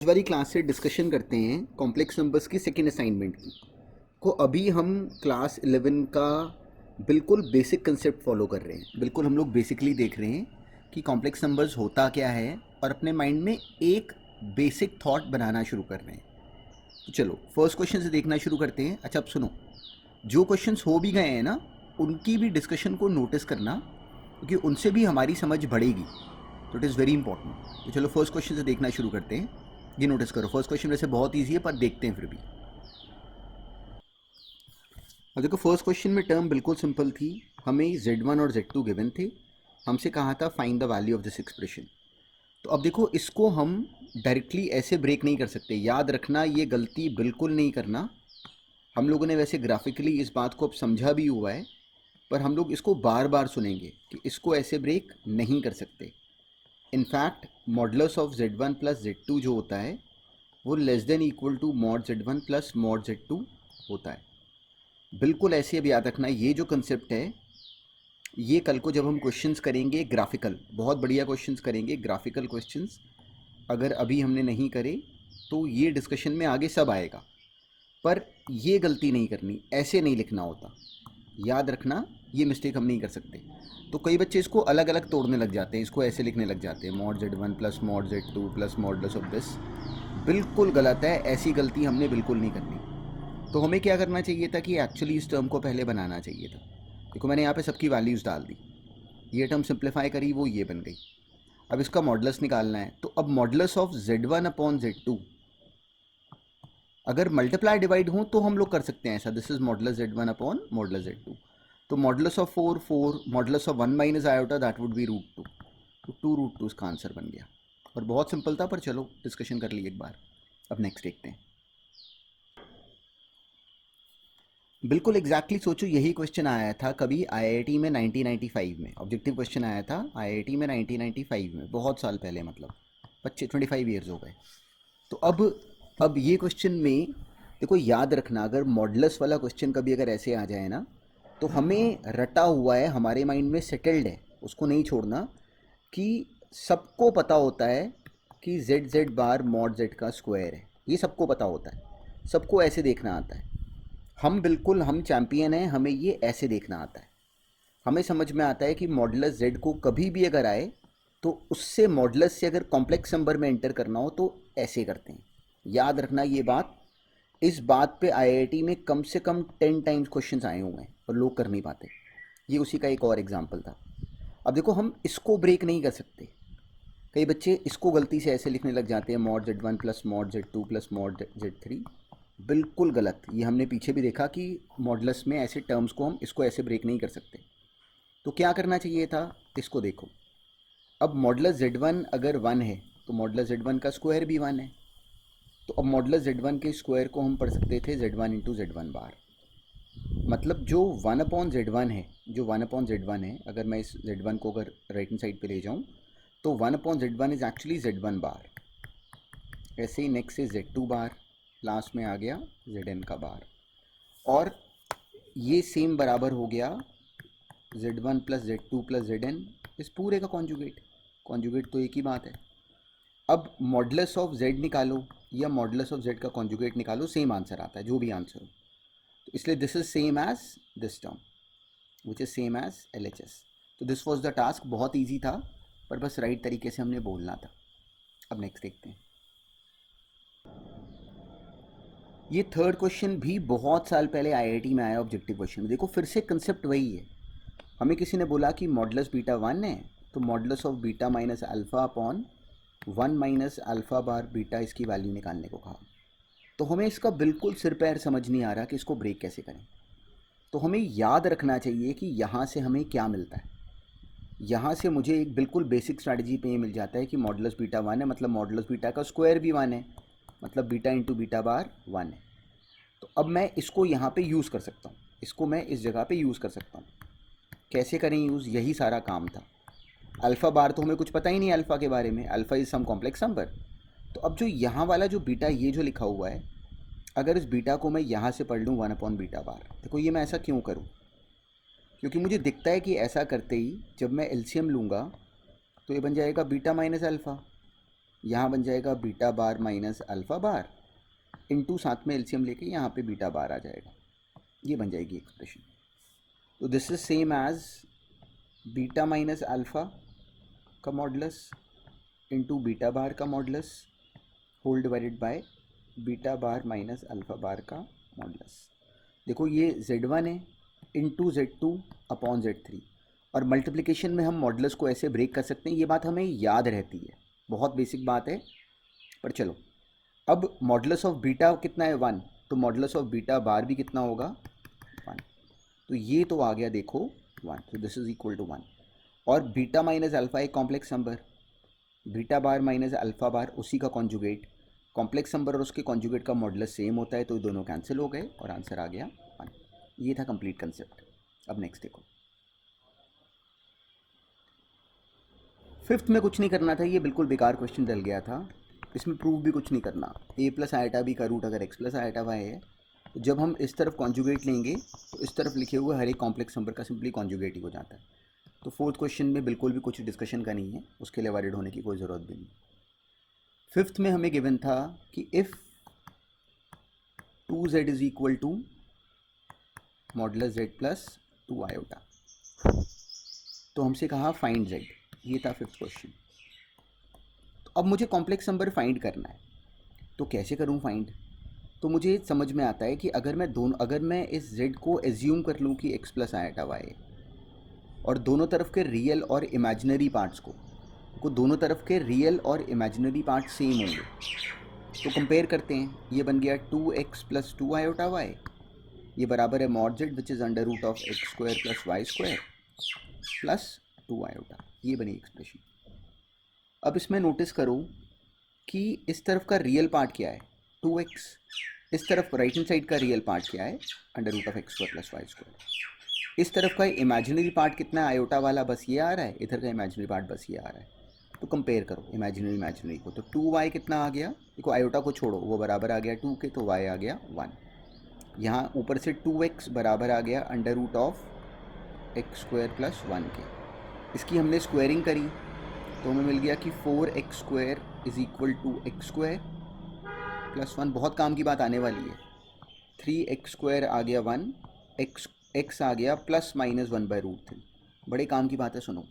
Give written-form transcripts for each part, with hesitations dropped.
आज वाली क्लास से डिस्कशन करते हैं कॉम्प्लेक्स नंबर्स की सेकेंड असाइनमेंट की। को अभी हम क्लास 11 का बिल्कुल बेसिक कंसेप्ट फॉलो कर रहे हैं। बिल्कुल हम लोग बेसिकली देख रहे हैं कि कॉम्प्लेक्स नंबर्स होता क्या है और अपने माइंड में एक बेसिक थॉट बनाना शुरू कर रहे हैं। तो चलो फर्स्ट क्वेश्चन से देखना शुरू करते हैं। अच्छा अब सुनो, जो क्वेश्चंस हो भी गए हैं ना, उनकी भी डिस्कशन को नोटिस करना, क्योंकि उनसे भी हमारी समझ बढ़ेगी। तो इट इज़ वेरी इंपॉर्टेंट। तो चलो फर्स्ट क्वेश्चन से देखना शुरू करते हैं। ये नोटिस करो, फर्स्ट क्वेश्चन वैसे बहुत ईजी है पर देखते हैं फिर भी। अब देखो फर्स्ट क्वेश्चन में टर्म बिल्कुल सिंपल थी। हमें z1 और z2 गिवन थे। हमसे कहा था find the value of this expression. तो अब देखो इसको हम डायरेक्टली ऐसे ब्रेक नहीं कर सकते। याद रखना ये गलती बिल्कुल नहीं करना। हम लोगों ने वैसे ग्राफिकली इस बात को अब समझा भी हुआ है, पर हम लोग इसको बार बार सुनेंगे कि इसको ऐसे ब्रेक नहीं कर सकते। In fact modulus of z1 plus z2 जो होता है वो less than equal to mod z1 plus mod z2 होता है। बिल्कुल ऐसे अब याद रखना, ये जो कंसेप्ट है ये कल को जब हम क्वेश्चंस करेंगे ग्राफिकल, बहुत बढ़िया क्वेश्चंस करेंगे ग्राफिकल क्वेश्चंस, अगर अभी हमने नहीं करे तो ये डिस्कशन में आगे सब आएगा। पर ये गलती नहीं करनी, ऐसे नहीं लिखना होता। याद रखना ये मिस्टेक हम नहीं कर सकते। तो कई बच्चे इसको अलग अलग तोड़ने लग जाते हैं, इसको ऐसे लिखने लग जाते हैं mod z1 plus mod z2 plus modulus of this. बिल्कुल गलत है, ऐसी गलती हमने बिल्कुल नहीं करनी। तो हमें क्या करना चाहिए था कि एक्चुअली इस टर्म को पहले बनाना चाहिए था। देखो मैंने यहाँ पे सबकी वैल्यूज़ डाल दी, ये टर्म सिंप्लीफाई करी, वो ये बन गई। अब इसका मॉडुलस निकालना है, तो अब modulus of z1 upon z2 अगर मल्टीप्लाई डिवाइड हो तो हम लोग कर सकते हैं ऐसा। This is modulus z1 upon modulus z2। तो modulus of 4 modulus of 1 minus iota that would be √2। तो 2√2 इसका आंसर बन गया। और बहुत सिंपल था, पर चलो डिस्कशन कर ली एक बार। अब नेक्स्ट देखते हैं। बिल्कुल एग्जैक्टली सोचो, यही क्वेश्चन आया था कभी आईआईटी में 1995 में। ऑब्जेक्टिव क्वेश्चन आया था आईआईटी में 1995 में, बहुत साल पहले, मतलब 25 ईयर्स हो गए। तो अब ये क्वेश्चन में देखो, याद रखना अगर मॉडुलस वाला क्वेश्चन कभी अगर ऐसे आ जाए ना, तो हमें रटा हुआ है, हमारे माइंड में सेटल्ड है, उसको नहीं छोड़ना, कि सबको पता होता है कि जेड जेड बार मॉड जेड का स्क्वायर है। ये सबको पता होता है, सबको ऐसे देखना आता है। हम चैंपियन हैं, हमें ये ऐसे देखना आता है। हमें समझ में आता है कि मॉडुलस जेड को कभी भी अगर आए तो उससे मॉडुलस से अगर कॉम्प्लेक्स नंबर में एंटर करना हो तो ऐसे करते हैं। याद रखना ये बात। इस बात पे आईआईटी में कम से कम 10 टाइम्स क्वेश्चंस आए हुए हैं और लोग कर नहीं पाते। ये उसी का एक और एग्जाम्पल था। अब देखो हम इसको ब्रेक नहीं कर सकते। कई बच्चे इसको गलती से ऐसे लिखने लग जाते हैं mod z1 plus mod z2 plus mod z3। बिल्कुल गलत। ये हमने पीछे भी देखा कि मॉडुलस में ऐसे टर्म्स को हम इसको ऐसे ब्रेक नहीं कर सकते। तो क्या करना चाहिए था, इसको देखो। अब मॉडुलस z1 अगर 1 है तो मॉडुलस z1 का स्क्वायर भी 1 है। तो अब मॉडुलस z1 के स्क्वायर को हम पढ़ सकते थे z1 इंटू z1 बार। मतलब जो 1 अपॉन z1 है, जो 1 अपॉन z1 है, अगर मैं इस z1 को अगर राइट हैंड साइड पे ले जाऊँ तो 1 upon z1 is actually z1 बार। ऐसे ही नेक्स्ट से z2 बार, लास्ट में आ गया zn का बार। और ये सेम बराबर हो गया z1 plus z2 plus zn, इस पूरे का कॉन्जुगेट। कॉन्जुगेट तो एक ही बात है। अब मॉडुलस ऑफ z निकालो या मॉडुलस ऑफ z का कॉन्जुगेट निकालो, सेम आंसर आता है, जो भी आंसर हो। तो इसलिए this is same as this term which is same as LHS। तो दिस वॉज द टास्क। बहुत ईजी था, पर बस राइट तरीके से हमने बोलना था। अब नेक्स्ट देखते हैं। ये थर्ड क्वेश्चन भी बहुत साल पहले आईआईटी में आया ऑब्जेक्टिव क्वेश्चन। देखो फिर से कंसेप्ट वही है। हमें किसी ने बोला कि मॉडुलस बीटा 1 है, तो modulus of beta minus alpha upon 1 minus alpha bar beta, इसकी वैल्यू निकालने को कहा। तो हमें इसका बिल्कुल सिर पैर समझ नहीं आ रहा कि इसको ब्रेक कैसे करें। तो हमें याद रखना चाहिए कि यहाँ से हमें क्या मिलता है। यहाँ से मुझे एक बिल्कुल बेसिक स्ट्रैटेजी पे ये मिल जाता है कि मॉडुलस बीटा 1 है, मतलब मॉडुलस बीटा का स्क्वायर भी 1 है, मतलब बीटा इंटू बीटा बार 1 है। तो अब मैं इसको यहाँ पे यूज़ कर सकता हूँ, इसको मैं इस जगह पे यूज़ कर सकता हूँ। कैसे करें यूज़, यही सारा काम था। अल्फ़ा बार तो हमें कुछ पता ही नहीं अल्फ़ा के बारे में, alpha is some complex number. तो अब जो यहाँ वाला जो बीटा, ये जो लिखा हुआ है, अगर इस बीटा को मैं यहाँ से पढ़ लूँ 1 अपॉन बीटा बार, देखो ये मैं ऐसा क्यों करूँ, क्योंकि मुझे दिखता है कि ऐसा करते ही जब मैं एलसीएम लूँगा तो ये बन जाएगा बीटा माइनस अल्फ़ा। यहाँ बन जाएगा beta bar minus alpha bar into साथ में एलसीएम लेके यहाँ पे बीटा बार आ जाएगा, ये बन जाएगी एक्सप्रेशन। तो this is same as beta minus alpha का मॉडुलस इनटू बीटा बार का modulus whole divided by beta bar minus alpha bar का मॉडुलस। देखो ये Z1 है इंटू Z2 अपॉन Z3, और मल्टीप्लिकेशन में हम मॉडुलस को ऐसे ब्रेक कर सकते हैं, ये बात हमें याद रहती है, बहुत बेसिक बात है। पर चलो, अब मॉडुलस ऑफ बीटा कितना है 1, तो मॉडुलस ऑफ बीटा बार भी कितना होगा 1, तो ये तो आ गया देखो 1, तो दिस इज इक्वल टू 1। और बीटा माइनस अल्फ़ा एक complex number, beta bar minus alpha bar उसी का कॉन्जुगेट, कॉम्प्लेक्स नंबर और उसके कॉन्जुगेट का मॉडुलस सेम होता है, तो दोनों कैंसिल हो गए और आंसर आ गया 1। ये था कंप्लीट कंसेप्ट। अब नेक्स्ट देखो, फिफ्थ में कुछ नहीं करना था, ये बिल्कुल बेकार क्वेश्चन डल गया था, इसमें प्रूव भी कुछ नहीं करना। ए प्लस आयटा बी का रूट अगर एक्स प्लस आयटा वाई है, तो जब हम इस तरफ कॉन्जुगेट लेंगे तो इस तरफ लिखे हुए हर एक कॉम्प्लेक्स नंबर का सिंपली कॉन्जुगेट ही हो जाता है। तो फोर्थ क्वेश्चन में बिल्कुल भी कुछ डिस्कशन का नहीं है, उसके लिए वरीड होने की कोई ज़रूरत भी नहीं। फिफ्थ में हमें गिवन था कि if 2z is equal to modulus z plus 2 iota, तो हमसे कहा फाइंड z, ये था फिफ्थ क्वेश्चन। तो अब मुझे कॉम्प्लेक्स नंबर फाइंड करना है, तो कैसे करूं फाइंड? तो मुझे समझ में आता है कि अगर मैं इस z को एज्यूम कर लूं कि x प्लस आयटा y, और दोनों तरफ के रियल और इमेजिनरी पार्ट्स को दोनों तरफ के रियल और इमेजिनरी पार्ट सेम होंगे, तो कंपेयर करते हैं। ये बन गया 2x प्लस 2 आयोटा y, ये बराबर है mod z which is under root of x square plus y square plus 2 iota, ये बनी एक्सप्रेशन। अब इसमें नोटिस करो कि इस तरफ का रियल पार्ट क्या है 2x, इस तरफ राइट हैंड साइड का रियल पार्ट क्या है under root of x square plus y square. इस तरफ का इमेजिनरी पार्ट कितना है आयोटा वाला, बस ये आ रहा है, इधर का इमेजिनरी पार्ट बस ये आ रहा है। तो कंपेयर करो इमेजिनरी को, तो 2y कितना आ गया, देखो आयोटा को छोड़ो, वो बराबर आ गया 2 के, तो y आ गया 1। यहाँ ऊपर से 2x बराबर आ गया under root of x square plus 1 के, इसकी हमने स्क्वायरिंग करी तो हमें मिल गया कि 4x square is equal to x square plus 1, बहुत काम की बात आने वाली है। 3x स्क्वायर आ गया 1, x आ गया प्लस माइनस 1/√3, बड़े काम की बात है। सुनो,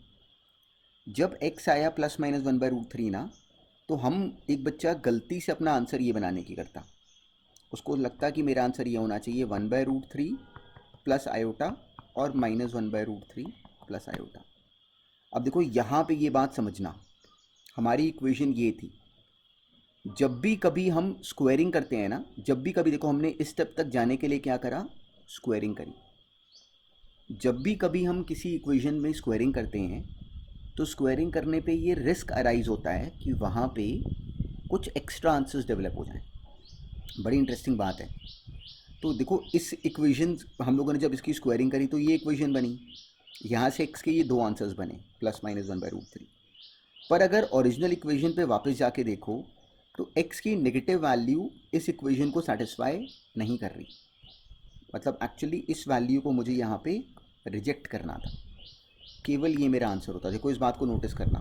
जब x आया प्लस माइनस 1/√3 ना, तो हम एक बच्चा गलती से अपना आंसर ये बनाने की करता, उसको लगता कि मेरा आंसर ये होना चाहिए 1/√3 प्लस आयोटा और माइनस 1/√3 प्लस आयोटा। अब देखो यहाँ पे ये बात समझना, हमारी इक्वेशन ये थी, जब भी कभी हम स्क्वायरिंग करते हैं ना, जब भी कभी देखो हमने इस स्टेप तक जाने के लिए क्या करा, स्क्वायरिंग करी। जब भी कभी हम किसी इक्वेशन में स्क्वायरिंग करते हैं तो स्क्वायरिंग करने पे ये रिस्क अराइज होता है कि वहाँ पे कुछ एक्स्ट्रा आंसर्स डेवलप हो जाएं। बड़ी इंटरेस्टिंग बात है। तो देखो इस इक्वेशन हम लोगों ने जब इसकी स्क्वायरिंग करी तो ये इक्वेशन बनी, यहाँ से x के ये दो आंसर्स बने प्लस माइनस 1/√3। पर अगर ओरिजिनल इक्वेशन पे वापस जाके देखो तो x की नेगेटिव वैल्यू इस इक्वेशन को सेटिस्फाई नहीं कर रही, मतलब एक्चुअली इस वैल्यू को मुझे यहाँ पे रिजेक्ट करना था, केवल ये मेरा आंसर होता। देखो इस बात को नोटिस करना,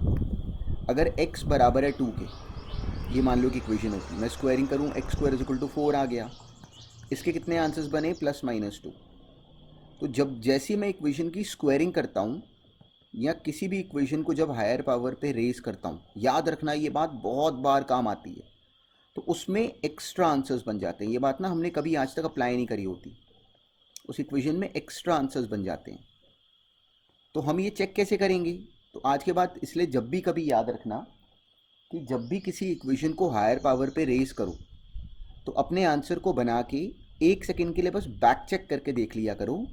अगर x बराबर है 2 के, ये मान लो कि इक्वेशन होती, मैं स्क्वायरिंग करूँ x square is equal to 4 आ गया, इसके कितने आंसर्स बने प्लस माइनस 2। तो जब जैसे मैं इक्वेशन की स्क्वायरिंग करता हूँ या किसी भी इक्वेशन को जब हायर पावर पे रेज करता हूँ, याद रखना ये बात बहुत बार काम आती है, तो उसमें एक्स्ट्रा आंसर्स बन जाते हैं। ये बात ना हमने कभी आज तक अप्लाई नहीं करी होती, उस इक्वेशन में एक्स्ट्रा आंसर्स बन जाते हैं। तो हम ये चेक कैसे करेंगे? तो आज के बाद इसलिए जब भी कभी याद रखना कि जब भी किसी इक्वेशन को हायर पावर पे रेज करो तो अपने आंसर को बना के 1 सेकेंड के लिए बस बैक चेक करके देख लिया करो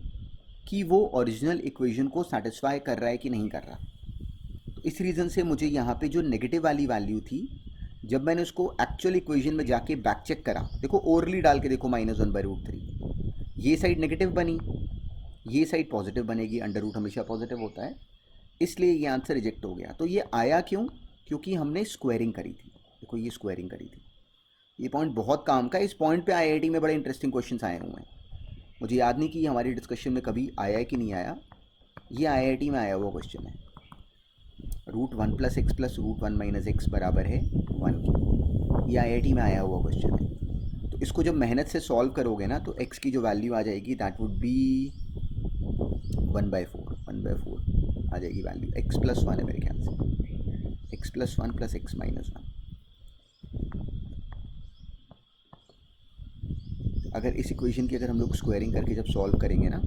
कि वो ओरिजिनल इक्वेशन को सेटिस्फाई कर रहा है कि नहीं कर रहा। तो इस रीज़न से मुझे यहाँ पे जो नेगेटिव वाली वैल्यू थी, जब मैंने उसको एक्चुअल इक्वेशन में जाके बैक चेक करा, देखो ओरली डाल के देखो माइनस 1/√3, ये साइड नेगेटिव बनी, ये साइड पॉजिटिव बनेगी, अंडर रूट हमेशा पॉजिटिव होता है, इसलिए ये आंसर रिजेक्ट हो गया। तो ये आया क्यों? क्योंकि हमने स्क्वायरिंग करी थी। देखो ये स्क्वायरिंग करी थी, ये पॉइंट बहुत काम का है। इस पॉइंट पे आईआईटी में बड़े इंटरेस्टिंग क्वेश्चंस आए हुए हैं, मुझे याद नहीं कि ये हमारी डिस्कशन में कभी आया है कि नहीं आया, ये आईआईटी में आया हुआ क्वेश्चन है। Root one plus x plus root one minus x बराबर है 1 के। ये आईआईटी में आया हुआ क्वेश्चन है। तो इसको जब मेहनत से सॉल्व करोगे ना तो एक्स की जो वैल्यू आ जाएगी दैट वुड बी 1/4 आ जाएगी वैल्यू। एक्स प्लस वन है मेरे ख्याल से, x plus one plus x minus one. अगर इस इक्वेशन की अगर हम लोग स्क्वायरिंग करके जब सॉल्व करेंगे ना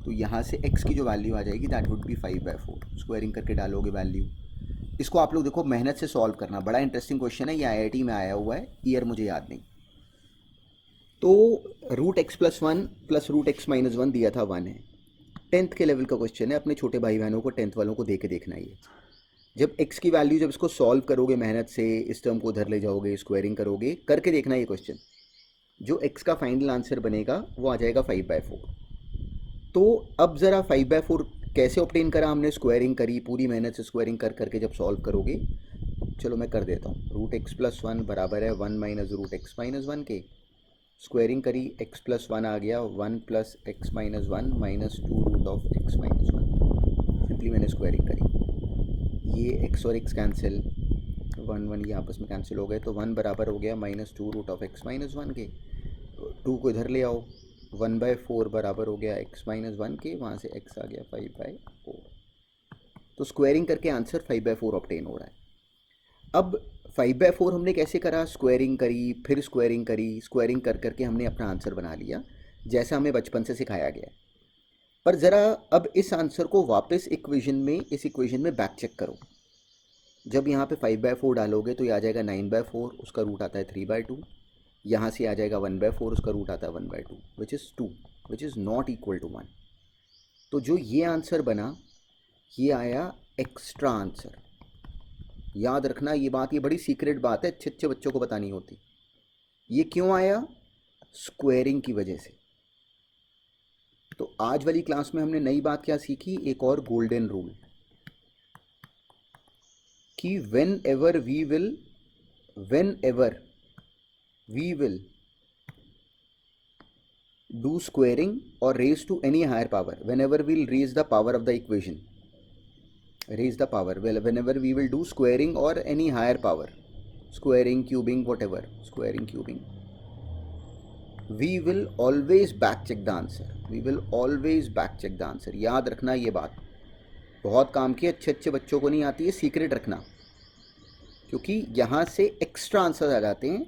तो यहाँ से x की जो वैल्यू आ जाएगी दैट वुड बी 5/4। स्क्वायरिंग करके डालोगे वैल्यू। इसको आप लोग देखो मेहनत से सॉल्व करना, बड़ा इंटरेस्टिंग क्वेश्चन है। ये आईआईटी में आया हुआ है, ईयर मुझे याद नहीं। तो root x plus one plus root x minus one दिया था 1 है। 10th के लेवल का क्वेश्चन है, अपने छोटे भाई बहनों को 10th वालों को दे के देखना है। जब x की वैल्यू जब इसको सॉल्व करोगे मेहनत से, इस टर्म को उधर ले जाओगे, स्क्वायरिंग करोगे, करके देखना ये क्वेश्चन। जो x का फाइनल आंसर बनेगा वो आ जाएगा 5/4। तो अब ज़रा 5/4 कैसे ऑब्टेन करा हमने, स्क्वायरिंग करी, पूरी मेहनत से स्क्वायरिंग कर करके जब सॉल्व करोगे, चलो मैं कर देता हूँ। रूट एक्स प्लस वन बराबर है 1 minus root x minus one के। स्क्वायरिंग करी, एक्स प्लस वन आ गया 1 plus x minus one minus 2 root of x minus one. Simply मैंने स्क्वायरिंग करी, ये एक्स और एक्स कैंसिल, 1 1 ये आपस में कैंसिल हो गए, तो 1 बराबर हो गया -2 root of x minus one के। 2 को इधर ले आओ, 1/4 बराबर हो गया एक्स माइनस वन के, वहाँ से x आ गया 5/4। तो स्क्वायरिंग करके आंसर 5/4 ऑब्टेन हो रहा है। अब 5/4 हमने कैसे करा, स्क्वायरिंग करी, फिर स्क्वायरिंग करी, स्क्वायरिंग कर करके हमने अपना आंसर बना लिया जैसा हमें बचपन से सिखाया गया है। पर ज़रा अब इस आंसर को वापस इस इक्वेशन में बैक चेक करो। जब यहाँ पे 5/4 डालोगे तो ये आ जाएगा 9/4, उसका रूट आता है 3/2। यहाँ से आ जाएगा 1/4, उसका रूट आता है 1/2 which is 2, which is not equal to 1। तो जो ये आंसर बना ये आया एक्स्ट्रा आंसर। याद रखना ये बात, ये बड़ी सीक्रेट बात है, अच्छे अच्छे बच्चों को बतानी होती। ये क्यों आया, स्क्वायरिंग की वजह से। तो आज वाली क्लास में हमने नई बात क्या सीखी, एक और गोल्डन रूल, कि whenever we will do squaring or raise to any higher power, whenever we'll raise the power of the equation, whenever we will do squaring or any higher power, squaring, cubing, whatever, squaring, cubing, we will always back check the answer। याद रखना ये बात, बहुत काम की, अच्छे अच्छे बच्चों को नहीं आती है, सीक्रेट रखना, क्योंकि यहाँ से एक्स्ट्रा आंसर आ जाते हैं।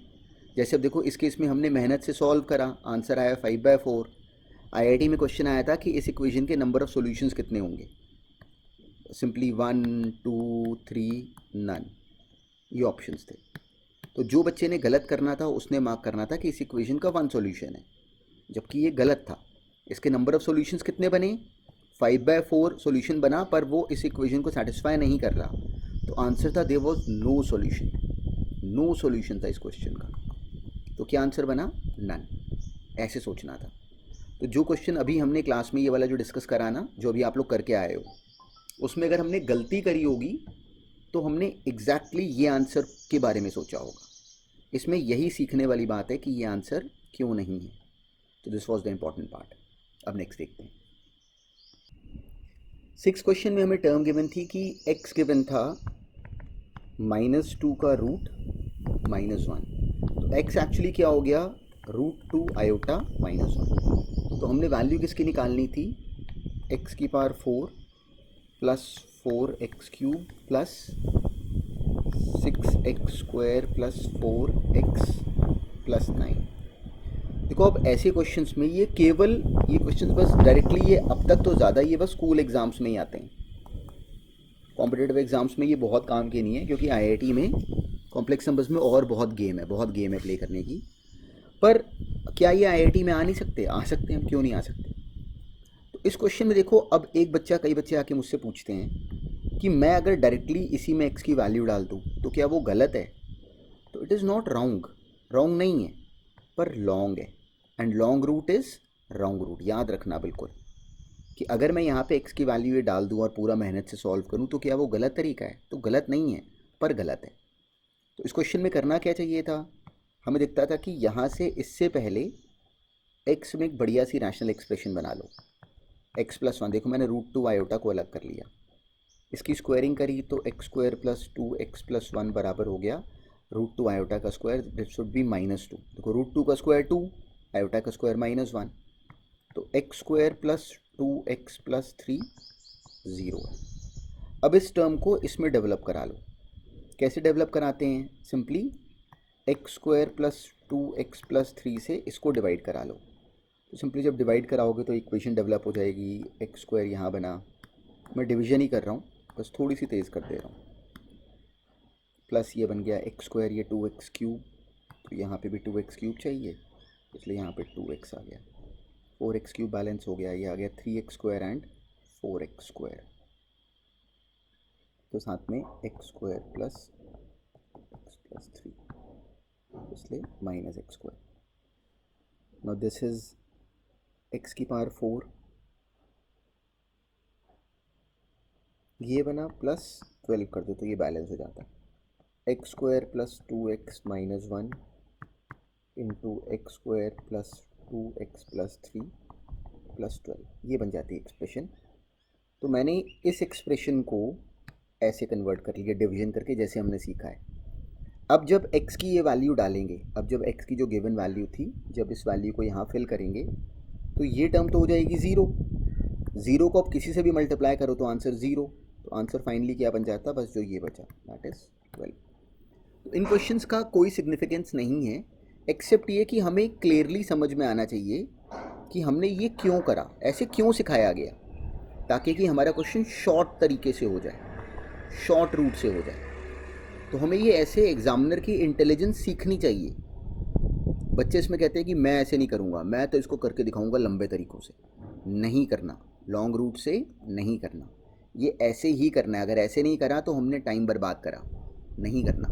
जैसे अब देखो इस केस में हमने मेहनत से सॉल्व करा, आंसर आया 5/4। आईआईटी में क्वेश्चन आया था कि इस इक्वेशन के नंबर ऑफ सॉल्यूशंस कितने होंगे, सिंपली 1 2 3 नन, ये ऑप्शंस थे। तो जो बच्चे ने गलत करना था उसने मार्क करना था कि इस इक्वेशन का 1 सॉल्यूशन है, जबकि ये गलत था। इसके नंबर ऑफ सॉल्यूशंस कितने बने, 5/4 सॉल्यूशन बना, पर वो इस इक्वेशन को सेटिस्फाई नहीं कर रहा। तो आंसर था देयर वाज नो सॉल्यूशन था इस क्वेश्चन का। तो क्या आंसर बना, नन। ऐसे सोचना था। तो जो क्वेश्चन अभी हमने क्लास में ये वाला जो डिस्कस करा ना, जो अभी आप लोग करके आए हो, उसमें अगर हमने गलती करी होगी तो हमने एग्जैक्टली ये आंसर के बारे में सोचा होगा। इसमें यही सीखने वाली बात है कि ये आंसर क्यों नहीं है। तो this was the important part. अब नेक्स्ट देखते हैं। 6 क्वेश्चन में हमें टर्म गिवन थी कि x गिवन था -2 का रूट -1। तो x एक्चुअली क्या हो गया, √2 आयोटा -1। तो हमने वैल्यू किसकी निकालनी थी, x की power 4 plus 4x³ plus 6x² plus 4x plus 9। देखो अब ऐसे क्वेश्चंस में ये क्वेश्चंस बस डायरेक्टली, ये अब तक तो ज़्यादा ये बस स्कूल एग्ज़ाम्स में ही आते हैं, कॉम्पिटिटिव एग्ज़ाम्स में ये बहुत काम के नहीं है, क्योंकि आईआईटी में कॉम्प्लेक्स नंबर्स में और बहुत गेम है प्ले करने की। पर क्या ये आईआईटी में आ नहीं सकते, आ सकते हैं, क्यों नहीं आ सकते। तो इस क्वेश्चन में देखो, अब कई बच्चे आके मुझसे पूछते हैं कि मैं अगर डायरेक्टली इसी में x की वैल्यू डाल दूँ तो क्या वो गलत है। तो इट इज़ नॉट रॉन्ग नहीं है, पर लॉन्ग है, and long route is wrong route. याद रखना बिल्कुल कि अगर मैं यहाँ पे x की वैल्यू ये डाल दूँ और पूरा मेहनत से सॉल्व करूँ तो क्या वो गलत तरीका है, तो गलत नहीं है, पर गलत है। तो इस क्वेश्चन में करना क्या चाहिए था, हमें दिखता था कि यहाँ से इससे पहले x में एक बढ़िया सी रैशनल एक्सप्रेशन बना लो, x + 1। देखो मैंने √2 आयोटा को अलग कर लिया, इसकी स्क्वायरिंग करी तो एक्स स्क्वायर प्लस 2x+1 बराबर हो गया √2 आयोटा का स्क्वायर, दिट शुड बी -2। देखो √2 का स्क्वायर 2, आयोटा का स्क्वायर -1, तो एक्स स्क्वायर प्लस 2x+3 0 है। अब इस टर्म को इसमें डेवलप करा लो। कैसे डेवलप कराते हैं? Simply x square plus 2x+3 से इसको डिवाइड करा लो। तो सिंपली जब डिवाइड कराओगे तो इक्वेशन डेवलप हो जाएगी। एक्स स्क्वायर यहाँ बना, मैं डिवीजन ही कर रहा हूँ, बस थोड़ी सी तेज़ कर दे रहा हूँ, प्लस ये बन गया एक्स स्क्वायर, ये 2x³ तो यहाँ पे भी 2x³ चाहिए, इसलिए यहाँ पे 2x आ गया, 4x³ बैलेंस हो गया, ये आ गया 3x² एंड 4x²। तो साथ में एक्स स्क्वायर प्लस x+ 3, इसलिए -x²। Now this is x की पावर 4, ये बना प्लस 12 कर दो तो ये बैलेंस हो जाता है। X square plus 2x - 1 into x square plus 2x+3 plus 12, ये बन जाती है एक्सप्रेशन। तो मैंने इस एक्सप्रेशन को ऐसे कन्वर्ट कर लिया डिवीजन करके, जैसे हमने सीखा है। अब जब x की ये वैल्यू डालेंगे, अब जब x की जो गिवन वैल्यू थी, जब इस वैल्यू को यहाँ फिल करेंगे तो ये टर्म तो हो जाएगी 0। 0 को अब किसी से भी मल्टीप्लाई करो तो आंसर 0, तो आंसर फाइनली क्या बन जाता? बस जो ये बचा, दैट इज 12। तो इन क्वेश्चंस का कोई सिग्निफिकेंस नहीं है, एक्सेप्ट ये कि हमें क्लियरली समझ में आना चाहिए कि हमने ये क्यों करा, ऐसे क्यों सिखाया गया, ताकि कि हमारा क्वेश्चन शॉर्ट तरीके से हो जाए, शॉर्ट रूट से हो जाए। तो हमें ये ऐसे एग्जामिनर की इंटेलिजेंस सीखनी चाहिए। बच्चे इसमें कहते हैं कि मैं ऐसे नहीं करूँगा, मैं तो इसको करके दिखाऊंगा लंबे तरीक़ों से। नहीं करना, लॉन्ग रूट से नहीं करना, ये ऐसे ही करना है। अगर ऐसे नहीं करा तो हमने टाइम बर्बाद करा, नहीं करना।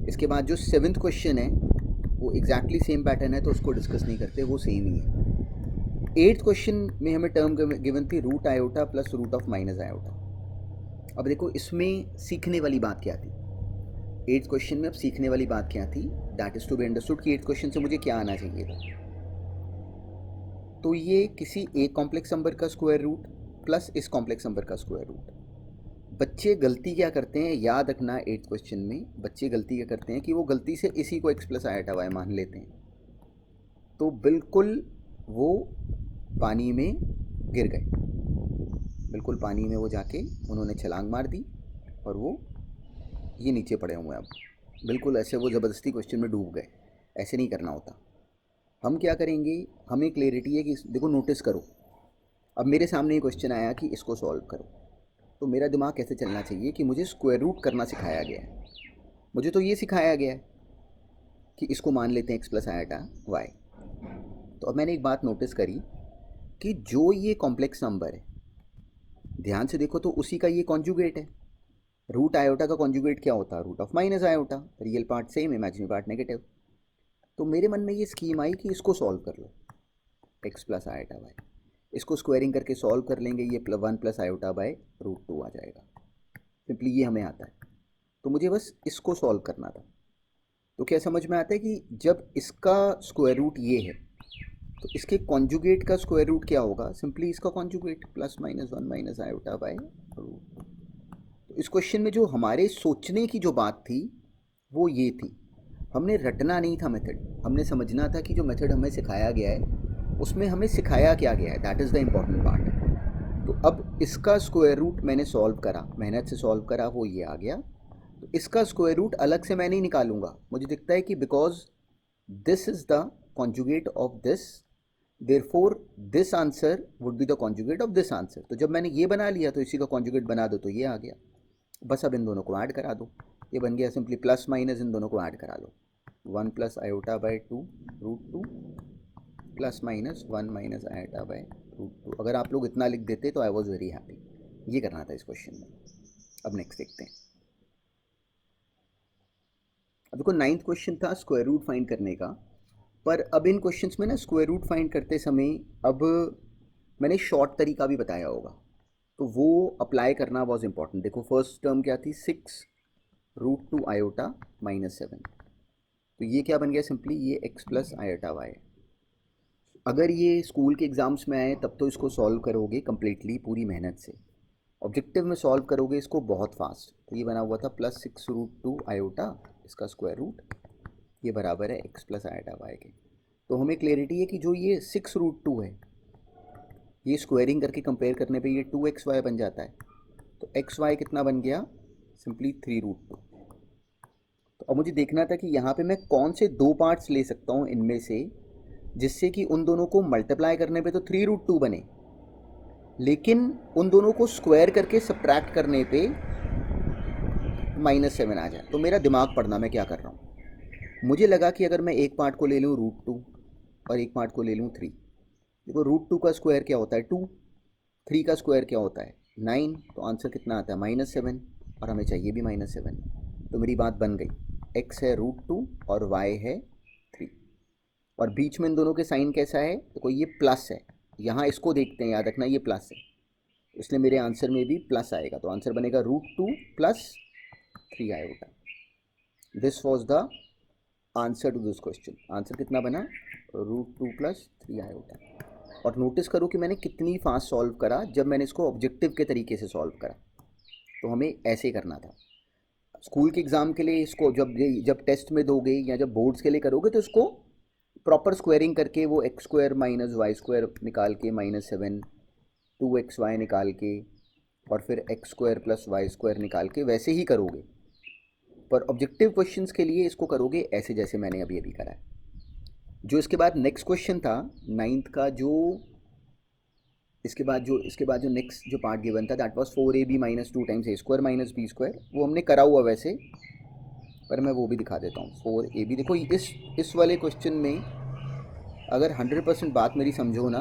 इसके बाद जो 7th क्वेश्चन है वो एग्जैक्टली सेम पैटर्न है, तो उसको डिस्कस नहीं करते, वो सेम ही है। 8th क्वेश्चन में हमें टर्म गिवन थी root iota plus root of minus iota. अब देखो इसमें सीखने वाली बात क्या थी, 8th क्वेश्चन में अब सीखने वाली बात क्या थी, that is to be understood कि 8th क्वेश्चन से मुझे क्या आना चाहिए था। तो ये किसी एक कॉम्प्लेक्स नंबर का स्क्वायर रूट प्लस इस कॉम्प्लेक्स नंबर का स्क्वायर रूट। बच्चे गलती क्या करते हैं, याद रखना 8th क्वेश्चन में बच्चे गलती क्या करते हैं कि वो गलती से इसी को x+ आयोटा y मान लेते हैं, तो बिल्कुल वो पानी में गिर गए, बिल्कुल पानी में वो जाके उन्होंने छलांग मार दी और वो ये नीचे पड़े हुए हैं। अब बिल्कुल ऐसे वो ज़बरदस्ती क्वेश्चन में डूब गए, ऐसे नहीं करना होता। हम क्या करेंगे, हमें क्लियरिटी है कि देखो नोटिस करो, अब मेरे सामने ये क्वेश्चन आया कि इसको सॉल्व करो, तो मेरा दिमाग कैसे चलना चाहिए कि मुझे स्क्वायर रूट करना सिखाया गया है। मुझे तो ये सिखाया गया है कि इसको मान लेते हैं x+ आयोटा y। तो अब मैंने एक बात नोटिस करी कि जो ये कॉम्प्लेक्स नंबर है, ध्यान से देखो तो उसी का ये कॉन्जुगेट है। रूट आयोटा का कॉन्जुगेट क्या होता है? Root of minus iota, real part same, imaginary part negative. तो मेरे मन में ये स्कीम आई कि इसको सॉल्व कर लो, x+ आयोटा y, इसको स्क्वायरिंग करके सॉल्व कर लेंगे, ये 1+ आयोटा बाय √2 आ जाएगा। सिंपली ये हमें आता है, तो मुझे बस इसको सॉल्व करना था। तो क्या समझ में आता है कि जब इसका स्क्वायर रूट ये है तो इसके कॉन्जुगेट का स्क्वायर रूट क्या होगा? सिंपली इसका कॉन्जुगेट +-1 - आयोटा बाय √2। तो इस क्वेश्चन में जो हमारे सोचने की जो बात थी वो ये थी, हमने रटना नहीं था मेथड, हमने समझना था कि जो मेथड हमें सिखाया गया है उसमें हमें सिखाया क्या गया है, that is the important part. तो अब इसका स्क्वायर रूट मैंने सॉल्व करा, मेहनत से सॉल्व करा, वो ये आ गया। तो इसका स्क्वायर रूट अलग से मैं नहीं निकालूंगा, मुझे दिखता है कि because this is the conjugate of this, therefore this answer would be the conjugate of this answer. तो जब मैंने ये बना लिया तो इसी का कॉन्जुगेट बना दो, तो ये आ गया। बस अब इन दोनों को ऐड करा दो, ये बन गया सिंपली प्लस माइनस, इन दोनों को ऐड करा लो, 1+ आयोटा बाय 2 √2 +-1 - आयोटा बाय √2। अगर आप लोग इतना लिख देते तो आई वॉज वेरी हैप्पी। ये करना था इस क्वेश्चन में। अब नेक्स्ट देखते हैं। अब देखो 9th क्वेश्चन था स्क्वायर रूट फाइंड करने का, पर अब इन क्वेश्चंस में ना स्क्वायर रूट फाइंड करते समय अब मैंने शॉर्ट तरीका भी बताया होगा, तो वो अप्लाई करना वॉज इम्पॉर्टेंट। देखो फर्स्ट टर्म क्या थी, 6 √2 आयोटा -7, तो ये क्या बन गया सिंपली, ये x+ आयोटा y। अगर ये स्कूल के एग्ज़ाम्स में आए तब तो इसको सॉल्व करोगे कम्प्लीटली पूरी मेहनत से, ऑब्जेक्टिव में सॉल्व करोगे इसको बहुत फास्ट। तो ये बना हुआ था +6√2 आयोटा, इसका स्क्वायर रूट, ये बराबर है x प्लस आयोटा वाई के। तो हमें क्लियरिटी है कि जो ये 6√2 है, ये स्क्वायरिंग करके कंपेयर करने पे ये 2xy बन जाता है। तो xy कितना बन गया, सिंपली 3√2। तो अब मुझे देखना था कि यहाँ पे मैं कौन से दो पार्ट्स ले सकता हूँ इनमें से, जिससे कि उन दोनों को मल्टीप्लाई करने पे तो 3√2 बने, लेकिन उन दोनों को स्क्वायर करके सब्ट्रैक्ट करने पे -7 आ जाए। तो मेरा दिमाग पढ़ना मैं क्या कर रहा हूँ। मुझे लगा कि अगर मैं एक पार्ट को ले लूँ √2 और एक पार्ट को ले लूँ 3। देखो √2 का स्क्वायर क्या होता है 2, 3 का स्क्वायर क्या होता है 9, तो आंसर कितना आता है -7, और हमें चाहिए भी -7। तो मेरी बात बन गई, x है √2 और y है 3, और बीच में इन दोनों के साइन कैसा है, देखो ये प्लस है, यहाँ इसको देखते हैं, याद रखना ये प्लस है, इसलिए मेरे आंसर में भी प्लस आएगा। तो आंसर बनेगा √2 + 3 iota. This was the answer to this question. Answer कितना बना, √2 + 3 आयोटा। और नोटिस करो कि मैंने कितनी फास्ट सॉल्व करा जब मैंने इसको ऑब्जेक्टिव के तरीके से सॉल्व करा। तो हमें ऐसे करना था। स्कूल के एग्ज़ाम के लिए इसको जब टेस्ट में दोगे या जब बोर्ड्स के लिए करोगे तो इसको प्रॉपर स्क्वायरिंग करके वो x² - y² निकाल के -7, 2xy निकाल के, और फिर x² + y² निकाल के वैसे ही करोगे। पर ऑब्जेक्टिव क्वेश्चंस के लिए इसको करोगे ऐसे जैसे मैंने अभी अभी करा है। जो इसके बाद नेक्स्ट क्वेश्चन था 9th का, जो इसके बाद जो नेक्स्ट जो पार्ट गिवन था, that was 4ab - 2 × a² - b²। वो हमने करा हुआ वैसे, पर मैं वो भी दिखा देता हूँ। 4ab, देखो इस वाले क्वेश्चन में अगर 100% बात मेरी समझो ना,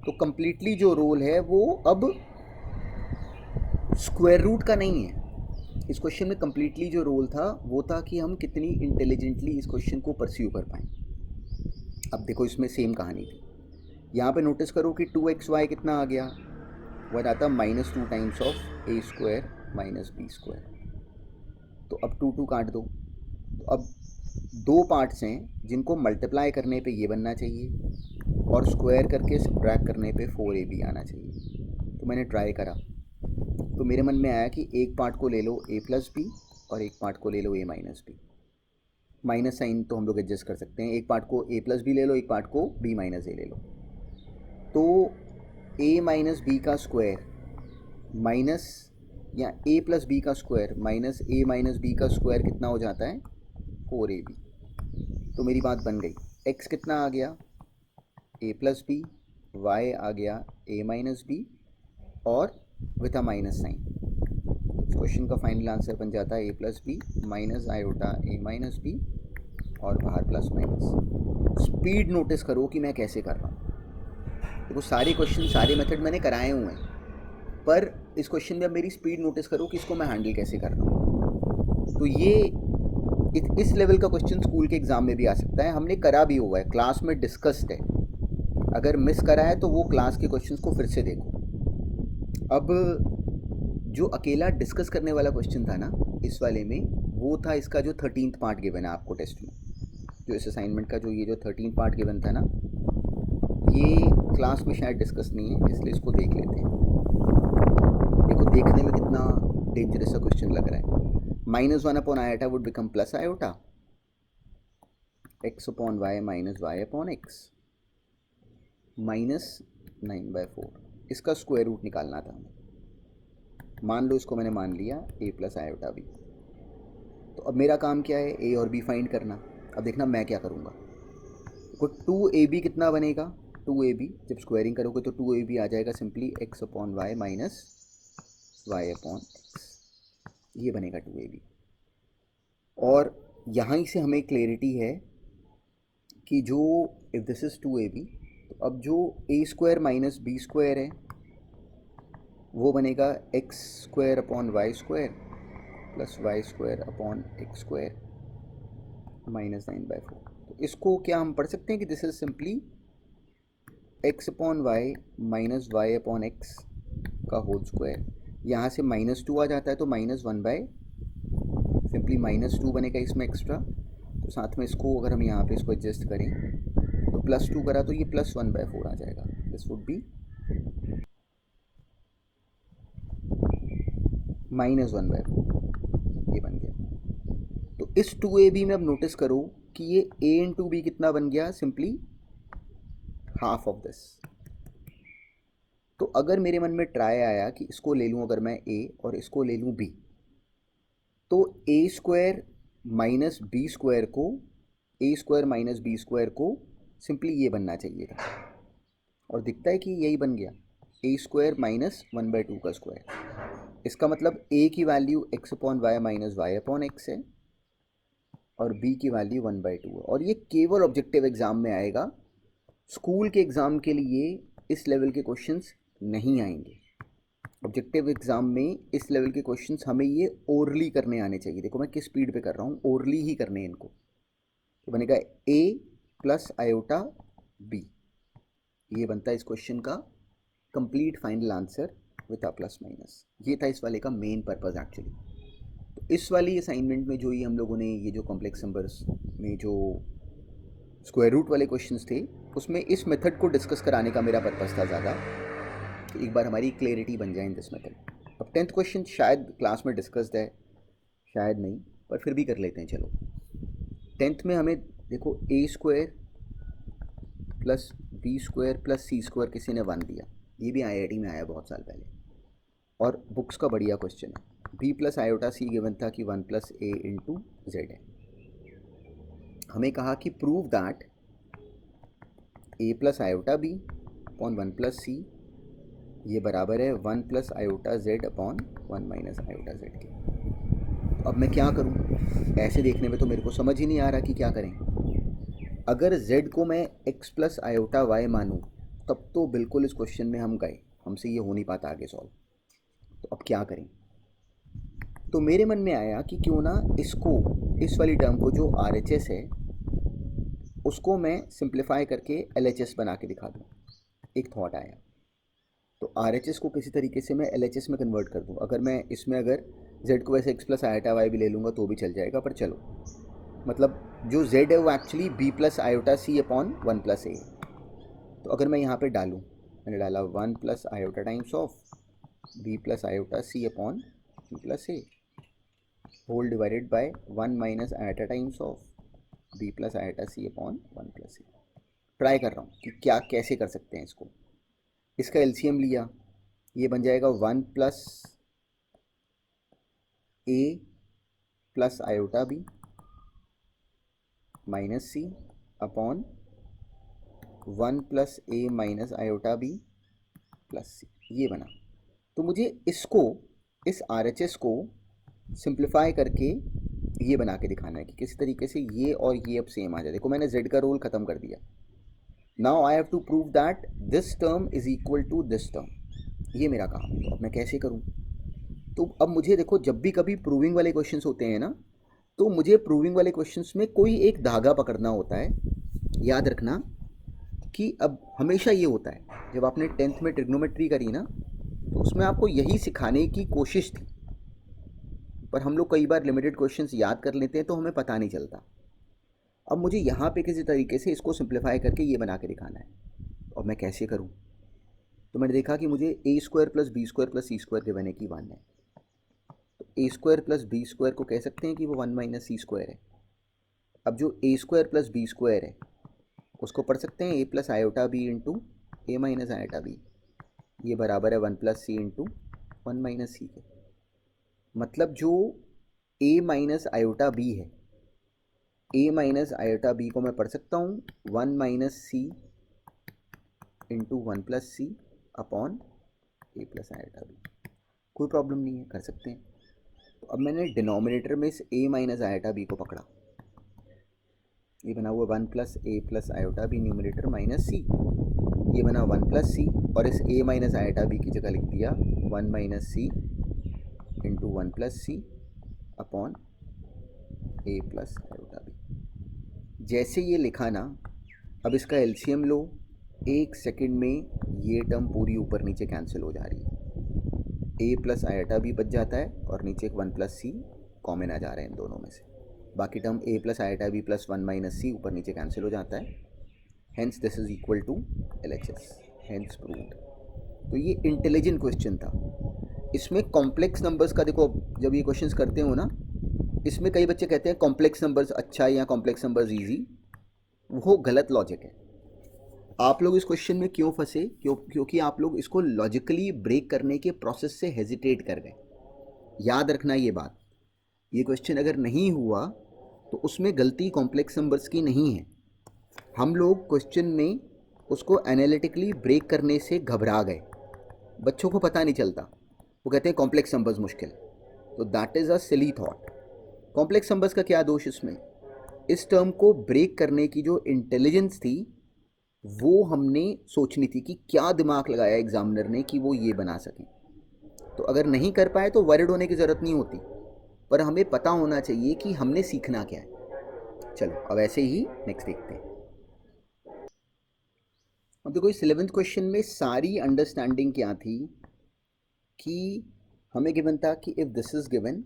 तो कम्प्लीटली जो रोल है वो अब स्क्वायर रूट का नहीं है। इस क्वेश्चन में कम्प्लीटली जो रोल था वो था कि हम कितनी इंटेलिजेंटली इस क्वेश्चन को परस्यू कर पाएँ। अब देखो इसमें सेम कहानी थी। यहाँ पे नोटिस करो कि 2xy कितना आ गया, वह आता -2 टाइम्स ऑफ a² - b²। तो अब 2 काट दो। तो अब दो पार्ट्स हैं जिनको मल्टीप्लाई करने पे ये बनना चाहिए और स्क्वायर करके सब्ट्रैक्ट करने पे 4ab आना चाहिए। तो मैंने ट्राई करा, तो मेरे मन में आया कि एक पार्ट को ले लो a + b और एक पार्ट को ले लो a - b। माइनस साइन तो हम लोग एडजस्ट कर सकते हैं, एक पार्ट को a + b ले लो, एक पार्ट को b - a ले लो। तो a - b का स्क्वायर माइनस, या a + b का स्क्वायर माइनस a - b का स्क्वायर कितना हो जाता है 4ab। तो मेरी बात बन गई, x कितना आ गया a + b, y आ गया a - b और विथ अ माइनस साइन। इस क्वेश्चन का फाइनल आंसर बन जाता है a + b - iota a - b और बाहर प्लस माइनस। स्पीड नोटिस करो कि मैं कैसे कर रहा हूँ। देखो सारे क्वेश्चन सारे मेथड मैंने कराए हुए हैं, पर इस क्वेश्चन में अब मेरी स्पीड नोटिस करो कि इसको मैं हैंडल कैसे कर रहा हूँ। तो ये इस लेवल का क्वेश्चन स्कूल के एग्ज़ाम में भी आ सकता है, हमने करा भी हुआ है, क्लास में डिस्कस्ड है। अगर मिस करा है तो वो क्लास के क्वेश्चंस को फिर से देखो। अब जो अकेला डिस्कस करने वाला क्वेश्चन था ना इस वाले में, वो था इसका जो 13th पार्ट गिवन है आपको टेस्ट में, जो इस असाइनमेंट का जो ये जो 13th पार्ट गिवन था ना, ये क्लास में शायद डिस्कस नहीं है, इसलिए इसको देख लेते हैं। देखो देखने में कितना डेंजरस सा क्वेश्चन लग रहा है। -1 upon iota would become plus iota, x upon y minus y upon x, -9/4। इसका स्क्वायर रूट निकालना था हमें। मान लो इसको मैंने मान लिया a + आयोटा b। तो अब मेरा काम क्या है, a और b फाइंड करना। अब देखना मैं क्या करूँगा। देखो 2ab कितना बनेगा, 2ab जब स्क्वायरिंग करोगे तो 2ab आ जाएगा simply x upon y minus y upon x, ये बनेगा 2ab। और यहाँ से हमें क्लैरिटी है कि जो इफ़ दिस इज़ 2ab, तो अब जो a² - b² है वो बनेगा x² upon y² plus y² upon x² -9/4। तो इसको क्या हम पढ़ सकते हैं कि this is simply x upon y minus y upon x का होल स्क्वायर। यहाँ से -2 आ जाता है तो -1/ सिंपली -2 बनेगा इसमें एक्स्ट्रा। तो साथ में इसको अगर हम यहाँ पे इसको एडजस्ट करें तो +2 करा तो ये +1/4 आ जाएगा। दिस वुड बी -1/4 ये बन गया। तो इस 2ab में अब नोटिस करो कि ये a इंटू बी कितना बन गया, सिंपली हाफ ऑफ दिस। तो अगर मेरे मन में ट्राई आया कि इसको ले लूँ अगर मैं a और इसको ले लूँ b, तो a² माइनस बी स्क्वायर को a² माइनस बी स्क्वायर को सिंपली ये बनना चाहिए था, और दिखता है कि यही बन गया, a² माइनस 1/2 का स्क्वायर। इसका मतलब a की वैल्यू x/y माइनस y/x है और b की वैल्यू 1/2 है। और ये केवल ऑब्जेक्टिव एग्जाम में आएगा, स्कूल के एग्ज़ाम के लिए इस लेवल के क्वेश्चंस नहीं आएंगे। ऑब्जेक्टिव एग्ज़ाम में इस लेवल के क्वेश्चंस हमें ये ओरली करने आने चाहिए। देखो मैं किस स्पीड पे कर रहा हूँ, ओरली ही करने हैं इनको। तो बनेगा a प्लस आयोटा b, ये बनता है इस क्वेश्चन का complete final answer with a plus minus. ये था इस वाले का मेन पर्पज़ एक्चुअली। तो इस वाली असाइनमेंट में जो ये हम लोगों ने ये जो कॉम्प्लेक्स नंबर्स में जो स्क्वायर रूट वाले क्वेश्चंस थे, उसमें इस मेथड को डिस्कस कराने का मेरा पर्पस था ज़्यादा, कि एक बार हमारी क्लियरिटी बन जाए इन दिस मेथड। अब 10th क्वेश्चन शायद क्लास में डिस्कस्ड है, शायद नहीं, पर फिर भी कर लेते हैं चलो। 10th में हमें देखो a² plus b² plus c² किसी ने 1 दिया, ये भी IIT में आया बहुत साल पहले, और बुक्स का बढ़िया क्वेश्चन है। b plus iota c given था कि 1 प्लस a इंटू जेड है। हमें कहा कि prove that a plus iota b upon 1 plus c ये बराबर है 1 plus iota z upon 1 minus iota z के। अब मैं क्या करूं, ऐसे देखने में तो मेरे को समझ ही नहीं आ रहा कि क्या करें। अगर z को मैं x प्लस आयोटा y मानूं तब तो बिल्कुल इस क्वेश्चन में हम गए, हमसे ये हो नहीं पाता आगे सॉल्व। तो अब क्या करें, तो मेरे मन में आया कि क्यों ना इसको, इस वाली टर्म को जो RHS है उसको मैं सिंप्लीफाई करके LHS बना के दिखा दूँ। एक थॉट आया, तो RHS को किसी तरीके से मैं LHS में कन्वर्ट कर दूँ। अगर मैं इसमें अगर z को वैसे x प्लस आयोटा y भी ले लूँगा तो भी चल जाएगा, पर चलो मतलब जो z है वो actually b plus iota c upon 1 plus a। तो अगर मैं यहाँ पे डालूँ, मैंने डाला 1 plus iota times of b plus iota c upon b plus a whole divided by 1 minus iota times of b plus iota c upon 1 plus a। Try कर रहा हूँ कि क्या कैसे कर सकते हैं इसको। इसका एलसीएम लिया, ये बन जाएगा 1 plus a plus iota b minus c upon 1 plus a minus iota b plus c, ये बना। तो मुझे इसको, इस RHS को सिंप्लीफाई करके ये बना के दिखाना है कि किस तरीके से ये और ये अब सेम आ जाए। देखो मैंने z का रोल ख़त्म कर दिया। Now I have to prove that this term is equal to this term, ये मेरा काम है। तो अब मैं कैसे करूँ, तो अब मुझे देखो जब भी कभी प्रूविंग वाले क्वेश्चंस होते हैं ना, तो मुझे प्रूविंग वाले क्वेश्चंस में कोई एक धागा पकड़ना होता है। याद रखना कि अब हमेशा ये होता है, जब आपने 10th में ट्रिग्नोमेट्री करी ना, तो उसमें आपको यही सिखाने की कोशिश थी, पर हम लोग कई बार लिमिटेड क्वेश्चंस याद कर लेते हैं तो हमें पता नहीं चलता। अब मुझे यहाँ पे किसी तरीके से इसको सिंप्लीफाई करके ये बना के दिखाना है, और मैं कैसे करूँ। तो मैंने देखा कि मुझे a² plus b² plus c² के बने की 1 है, तो a² प्लस b² को कह सकते हैं कि वो 1 माइनस c² है। अब जो a² प्लस b² है उसको पढ़ सकते हैं a plus iota b into A minus iota b, ये बराबर है 1 plus c into 1 minus c के। मतलब जो a माइनस आयोटा b है, a माइनस आयोटा b को मैं पढ़ सकता हूँ 1 minus c into 1 plus c upon a plus iota b। कोई प्रॉब्लम नहीं है, कर सकते हैं। तो अब मैंने डिनोमिनेटर में इस a माइनस आयोटा b को पकड़ा, ये बना हुआ 1 plus a plus iota b numerator minus c, ये बना 1 प्लस c, और इस a माइनस आयोटा b की जगह लिख दिया 1 minus c into 1 plus c upon a plus iota b। जैसे ये लिखा ना, अब इसका एलसीएम लो, 1 सेकंड में ये टर्म पूरी ऊपर नीचे कैंसिल हो जा रही है, a प्लस आयोटा b बच जाता है और नीचे 1 प्लस c कॉमन आ जा रहे हैं इन दोनों में से। बाकी term a plus iota b plus 1 minus c ऊपर नीचे कैंसिल हो जाता है। Hence this is equal to LHS, hence proved. तो ये इंटेलिजेंट क्वेश्चन था। इसमें कॉम्प्लेक्स नंबर्स का देखो, जब ये क्वेश्चंस करते हो ना, इसमें कई बच्चे कहते हैं कॉम्प्लेक्स नंबर्स अच्छा या कॉम्प्लेक्स नंबर्स इजी। वो गलत लॉजिक है। आप लोग इस क्वेश्चन में क्यों फंसे? क्योंकि आप लोग इसको लॉजिकली ब्रेक करने के प्रोसेस से हेजिटेट कर गए। याद रखना ये बात, ये क्वेश्चन अगर नहीं हुआ तो उसमें गलती कॉम्प्लेक्स नंबर्स की नहीं है। हम लोग क्वेश्चन में उसको एनालिटिकली ब्रेक करने से घबरा गए। बच्चों को पता नहीं चलता, वो कहते हैं कॉम्प्लेक्स नंबर्स मुश्किल। तो that is a silly thought. Complex numbers का क्या दोष इसमें? इस टर्म को ब्रेक करने की जो इंटेलिजेंस थी वो हमने सोचनी थी कि क्या दिमाग लगाया एग्जामिनर ने कि वो ये बना सकें। तो अगर नहीं कर पाए तो वरिड होने की ज़रूरत नहीं होती, पर हमें पता होना चाहिए कि हमने सीखना क्या है। चलो अब ऐसे ही नेक्स्ट देखते हैं। अब देखो इस 11th क्वेश्चन में सारी अंडरस्टैंडिंग क्या थी कि हमें गिवन था कि if this is given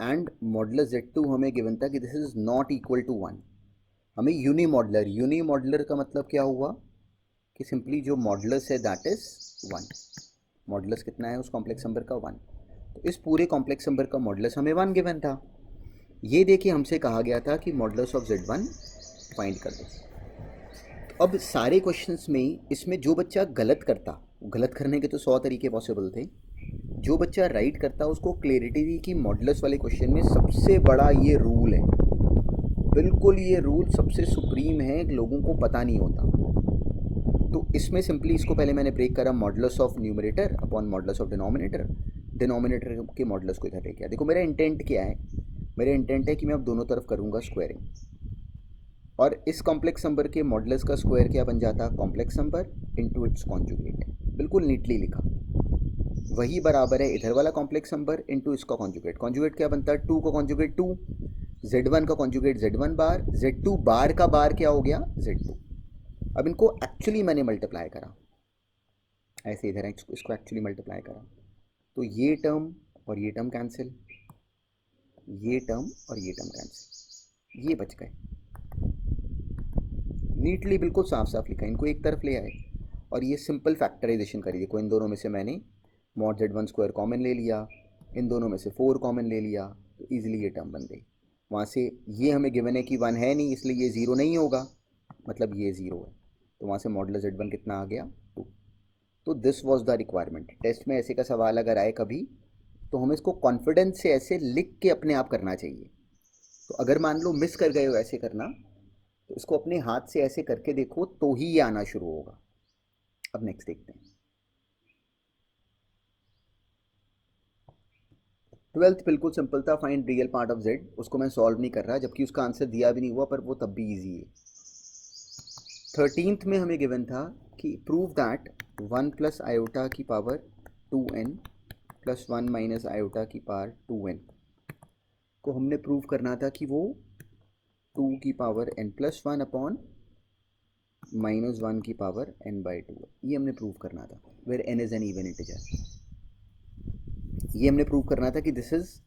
and modulus Z2 हमें गिवन था कि this is not equal to 1। हमें यूनी मॉडुलर का मतलब क्या हुआ कि सिंपली जो मॉडुलस है दैट इज़ 1। मॉडुलस कितना है उस कॉम्प्लेक्स नंबर का? 1। तो इस पूरे कॉम्प्लेक्स नंबर का मॉडुलस हमें 1 गिवन था। ये देखिए हमसे कहा गया था कि मॉडुलस ऑफ Z1 फाइंड कर दो। तो अब सारे क्वेश्चंस में इसमें जो बच्चा गलत करता, गलत करने के तो 100 तरीके पॉसिबल थे, जो बच्चा राइट करता उसको क्लैरिटी थी कि मॉडुलस वाले क्वेश्चन में सबसे बड़ा ये रूल है, बिल्कुल ये रूल सबसे सुप्रीम है, लोगों को पता नहीं होता। तो इसमें सिंपली इसको पहले मैंने ब्रेक करा, modulus of numerator upon modulus of denominator. Denominator के मॉडुलस को इधर लेके आया। देखो मेरा इंटेंट क्या है, मेरा इंटेंट है कि मैं अब दोनों तरफ करूँगा स्क्वायरिंग, और इस कॉम्प्लेक्स नंबर के मॉडुलस का स्क्वायर क्या बन जाता? Complex number into its conjugate. बिल्कुल नीटली लिखा। वही बराबर है इधर वाला कॉम्प्लेक्स नंबर इनटू इसका कॉन्जुगेट। कॉन्जुगेट क्या बनता है? 2 का कॉन्जुगेट 2, Z1 का कॉन्जुगेट Z1 बार, Z2 बार का बार क्या हो गया? Z2। अब इनको एक्चुअली मैंने मल्टीप्लाई करा, ऐसे इधर इसको एक्चुअली मल्टीप्लाई करा, तो ये टर्म और ये टर्म कैंसिल, ये टर्म और ये टर्म कैंसिल, ये बच गए। नीटली बिल्कुल साफ साफ लिखा, इनको एक तरफ ले आए और ये सिंपल फैक्टराइजेशन करी। देखो इन दोनों में से मैंने मॉड Z1 स्क्वायर कॉमन ले लिया, इन दोनों में से 4 कॉमन ले लिया, तो ईजिली ये टर्म बन गई। वहाँ से ये हमें गिवन है कि 1 है नहीं, इसलिए ये 0 नहीं होगा, मतलब ये 0 है, तो वहाँ से मॉडुलस Z1 कितना आ गया? 2। तो this was the requirement. Test में ऐसे का सवाल अगर आए कभी तो हमें इसको कॉन्फिडेंस से ऐसे लिख के अपने आप करना चाहिए। तो अगर मान लो मिस कर गए हो ऐसे करना, तो इसको अपने हाथ से ऐसे करके देखो तो ही ये आना शुरू होगा। अब नेक्स्ट देखते हैं। 12th बिल्कुल सिंपल था, find real part of Z। उसको मैं सॉल्व नहीं कर रहा, जबकि उसका आंसर दिया भी नहीं हुआ, पर वो तब भी इजी है। 13th में हमें गिवन था कि प्रूव दैट 1 प्लस आयोटा की power 2n plus 1 minus iota की पावर 2n को हमने प्रूव करना था कि वो 2 की power n plus 1 upon minus 1 की पावर n बाई 2 है। ये हमने प्रूव करना था, where n is an even integer. ये हमने प्रूव करना था कि this is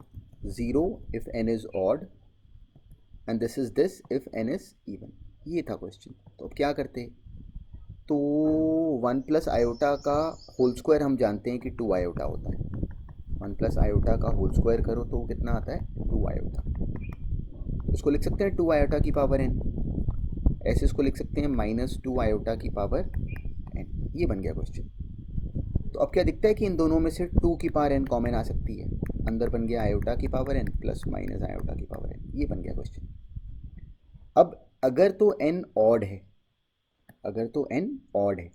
0 if n is odd and this is this if n is even. ये था क्वेश्चन। तो अब क्या करते? तो 1 प्लस आयोटा का होल स्क्वायर हम जानते हैं कि 2 आयोटा होता है। 1 प्लस आयोटा का होल स्क्वायर करो तो कितना आता है? 2 आयोटा। इसको लिख सकते हैं 2 आयोटा की पावर n, ऐसे इसको लिख सकते हैं माइनस 2 आयोटा की पावर n। ये बन गया क्वेश्चन। तो अब क्या दिखता है कि इन दोनों में से 2 की पावर n कॉमन आ सकती है, अंदर बन गया आयोटा की power n plus minus iota की पावर n। ये बन गया क्वेश्चन। अब अगर तो n ऑड है, अगर तो n ऑड है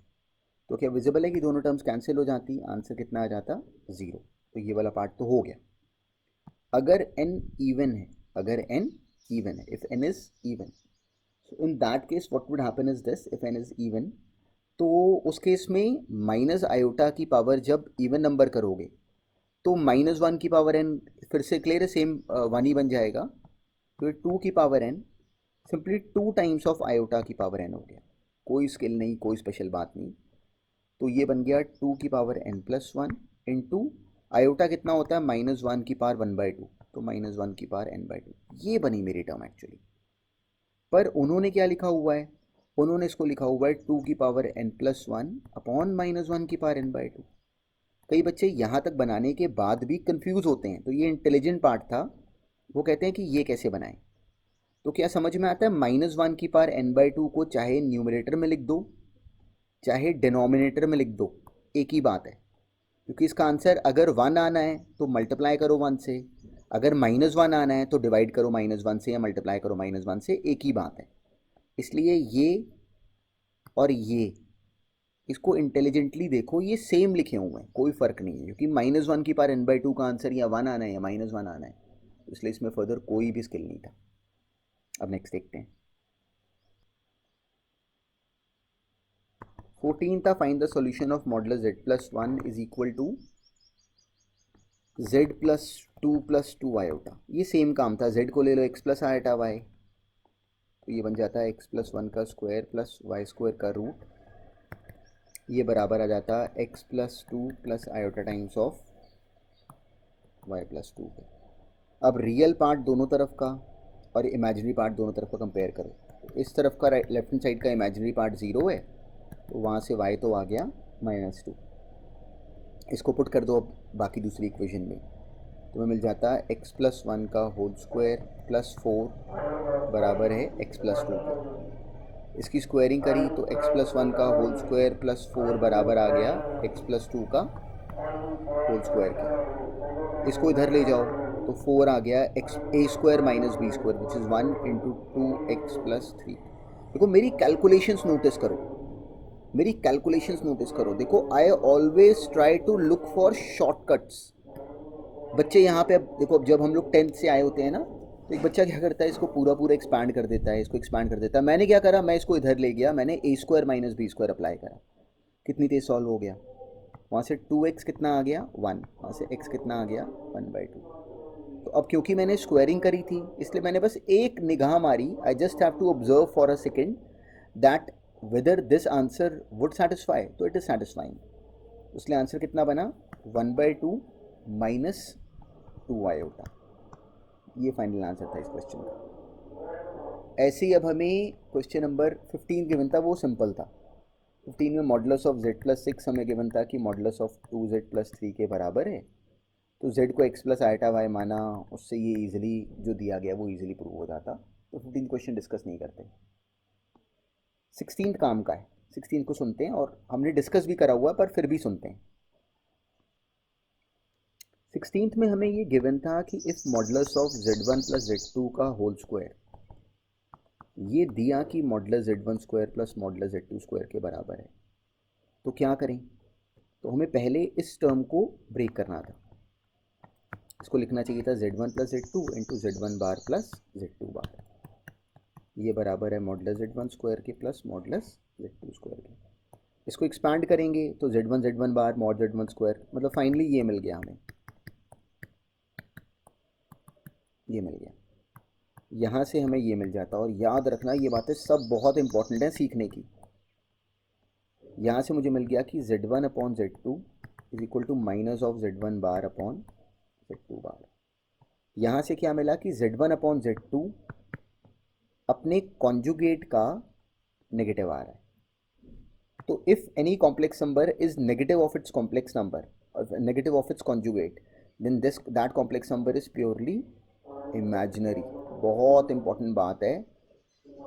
तो क्या विजिबल है कि दोनों टर्म्स कैंसिल हो जाती, आंसर कितना आ जाता? 0। तो ये वाला पार्ट तो हो गया। अगर n इवन है, अगर n इवन है, if n is even, so in that case what would happen is this, if n is even, तो उस केस में माइनस आयोटा की पावर जब इवन नंबर करोगे तो माइनस 1 की पावर n फिर से क्लियर है, सेम 1 ही बन जाएगा। तो 2 की power n simply 2 times of iota की पावर n हो गया। कोई स्किल नहीं, कोई स्पेशल बात नहीं। तो ये बन गया 2 की power n plus 1 into iota कितना होता है? माइनस 1 की पावर 1/2, तो माइनस 1 की पावर n/2। ये बनी मेरी टर्म एक्चुअली। पर उन्होंने क्या लिखा हुआ है? उन्होंने इसको लिखा हुआ है 2 की power n plus 1 upon minus 1 की पावर n/2। कई बच्चे यहाँ तक बनाने के बाद भी कंफ्यूज होते हैं, तो ये इंटेलिजेंट पार्ट था। वो कहते हैं कि ये कैसे बनाएं। तो क्या समझ में आता है, -1 की पावर n/2 को चाहे न्यूमरेटर में लिख दो चाहे डिनोमिनेटर में लिख दो, एक ही बात है। क्योंकि इसका आंसर अगर 1 आना है तो मल्टीप्लाई करो 1 से, अगर -1 आना है तो डिवाइड करो -1 से या मल्टीप्लाई करो -1 से, एक ही बात है। इसलिए ये और ये, इसको इंटेलिजेंटली देखो, ये सेम लिखे हुए हैं, कोई फ़र्क नहीं है। क्योंकि -1 की पावर n/2 का आंसर या 1 आना है या -1 आना है, इसलिए इसमें फर्दर कोई भी स्किल नहीं था। अब नेक्स्ट देखते हैं। 14 था, find the solution of modulus z+1 is equal to z+2 iota. ये सेम काम था, z को ले लो x प्लस आयोटा y, तो ये बन जाता है x+1 का स्क्वायर प्लस y² का रूट, ये बराबर आ जाता है x+2 plus iota times of y+2 के। अब रियल पार्ट दोनों तरफ का और इमेजिनरी पार्ट दोनों तरफ का कंपेयर करो। तो इस तरफ का लेफ्ट हैंड साइड का इमेजिनरी पार्ट 0 है, तो वहाँ से y तो आ गया -2। इसको पुट कर दो अब बाकी दूसरी इक्वेशन में, तो मिल जाता है x+1 का होल स्क्वायर प्लस 4 बराबर है x+2 के। इसकी स्क्वायरिंग करी तो x+1 का होल स्क्वायर प्लस 4 बराबर आ गया x+2 का होल स्क्वायर के। इसको इधर ले जाओ तो 4 आ गया a² minus b² which is 1 × 2x+3। देखो मेरी कैलकुलेशंस नोटिस करो, मेरी कैलकुलेशंस नोटिस करो। देखो I always try to look for shortcuts. बच्चे यहाँ पे, अब देखो, अब जब हम लोग 10th से आए होते हैं ना, तो एक बच्चा क्या करता है, इसको पूरा पूरा एक्सपैंड कर देता है, इसको एक्सपैंड कर देता है। मैंने क्या करा, मैं इसको इधर ले गया, मैंने a² माइनस b² अप्लाई करा, कितनी तेज सॉल्व हो गया। वहाँ से 2x कितना आ गया 1, वहाँ से x कितना आ गया 1/2। तो अब क्योंकि मैंने स्क्वायरिंग करी थी, इसलिए मैंने बस एक निगाह मारी, I just have to observe for a second that whether this answer would satisfy, तो इट इज़ सेटिस्फाइंग। इसलिए आंसर कितना बना 1/2 -2 आयोटा। ये फाइनल आंसर था इस क्वेश्चन का। ऐसे ही अब हमें क्वेश्चन नंबर 15 गिवन था, वो सिंपल था। 15 में मॉडुलस ऑफ z+6 हमें गिवन था कि मॉडुलस ऑफ 2z+3 के बराबर है। तो z को x प्लस आयोटा y माना, उससे ये इजीली जो दिया गया वो इजीली प्रूव हो जाता। तो 15 क्वेश्चन डिस्कस नहीं करते। 16 काम का है, 16 को सुनते हैं, और हमने डिस्कस भी करा हुआ है पर फिर भी सुनते हैं। 16th में हमें ये गिवन था कि if modulus of z1 plus z2 का होल स्क्वायर, ये दिया कि modulus z1 square plus modulus z2 square के बराबर है, तो क्या करें। तो हमें पहले इस टर्म को ब्रेक करना था। इसको लिखना चाहिए था z1 plus z2 into z1 बार प्लस z2 बार। ये बराबर है मॉडुलस z1 स्क्वायर के प्लस मॉडुलस z2 स्क्वायर के। इसको एक्सपैंड करेंगे तो z1 बार मॉड z1 स्क्वायर, मतलब फाइनली ये मिल गया हमें, ये मिल गया। यहाँ से हमें ये मिल जाता। और याद रखना ये बातें सब बहुत इंपॉर्टेंट हैं सीखने की। यहाँ से मुझे मिल गया कि z1 upon z2 is equal to minus of z1 bar upon z2 bar. यहाँ से क्या मिला कि z1 अपॉन z2 अपने कॉन्जुगेट का नेगेटिव आ रहा है। तो if any complex number is negative of its complex number और negative of its conjugate, then that complex number is purely imaginary. बहुत इंपॉर्टेंट बात है,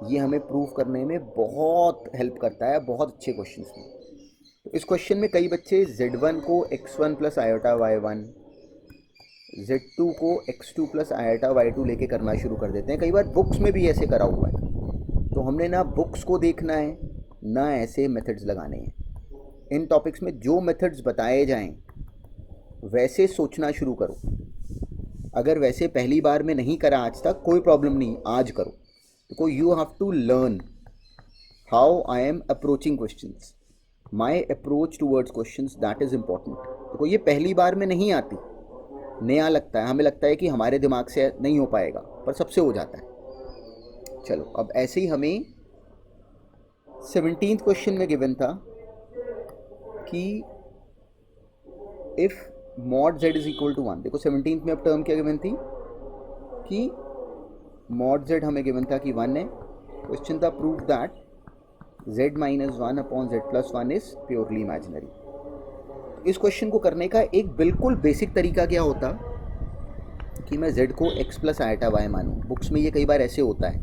ये हमें प्रूव करने में बहुत हेल्प करता है बहुत अच्छे क्वेश्चंस में। तो इस क्वेश्चन में कई बच्चे z1 को x1 plus iota y1, z2 को x2 प्लस आयोटा y2 लेके करना शुरू कर देते हैं। कई बार बुक्स में भी ऐसे करा हुआ है। तो हमने ना बुक्स को देखना है ना ऐसे मेथड्स लगाने हैं। इन टॉपिक्स में जो मेथड्स बताए जाएं वैसे सोचना शुरू करो। अगर वैसे पहली बार में नहीं करा आज तक, कोई प्रॉब्लम नहीं, आज करो। देखो you have to learn how I am approaching questions, my approach towards questions, that is important. देखो ये पहली बार में नहीं आती, नया लगता है, हमें लगता है कि हमारे दिमाग से नहीं हो पाएगा, पर सबसे हो जाता है। चलो अब ऐसे ही हमें 17th क्वेश्चन में गिवन था कि if mod z is equal to 1। देखो 17th में अब टर्म क्या गिवन थी कि मॉड z हमें गिवन था कि 1 है। क्वेश्चन था prove that z minus 1 upon z plus 1 is purely imaginary. इस क्वेश्चन को करने का एक बिल्कुल बेसिक तरीका क्या होता कि मैं z को x प्लस आयटा y मानूँ। बुक्स में ये कई बार ऐसे होता है,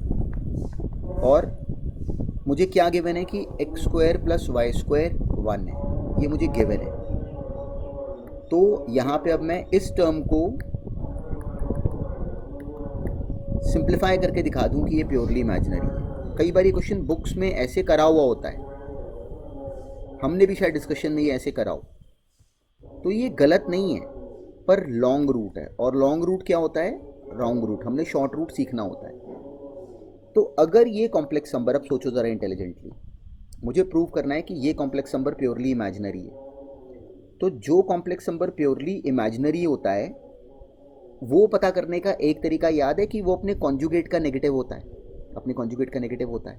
और मुझे क्या गिवन है कि x square plus y square 1 है, ये मुझे गिवन है। तो यहाँ पे अब मैं इस टर्म को सिंप्लीफाई करके दिखा दूँ कि ये प्योरली इमेजिनरी है। कई बार ये क्वेश्चन बुक्स में ऐसे करा हुआ होता है, हमने भी शायद डिस्कशन में ये ऐसे करा हो, तो ये गलत नहीं है, पर लॉन्ग रूट है। और लॉन्ग रूट क्या होता है? Wrong route. हमने शॉर्ट रूट सीखना होता है। तो अगर ये कॉम्प्लेक्स नंबर, अब सोचो ज़रा इंटेलिजेंटली, मुझे प्रूव करना है कि ये कॉम्प्लेक्स नंबर प्योरली इमेजिनरी है। तो जो कॉम्प्लेक्स नंबर प्योरली इमेजिनरी होता है, वो पता करने का एक तरीका याद है कि वो अपने कॉन्जुगेट का नेगेटिव होता है, अपने कॉन्जुगेट का नेगेटिव होता है।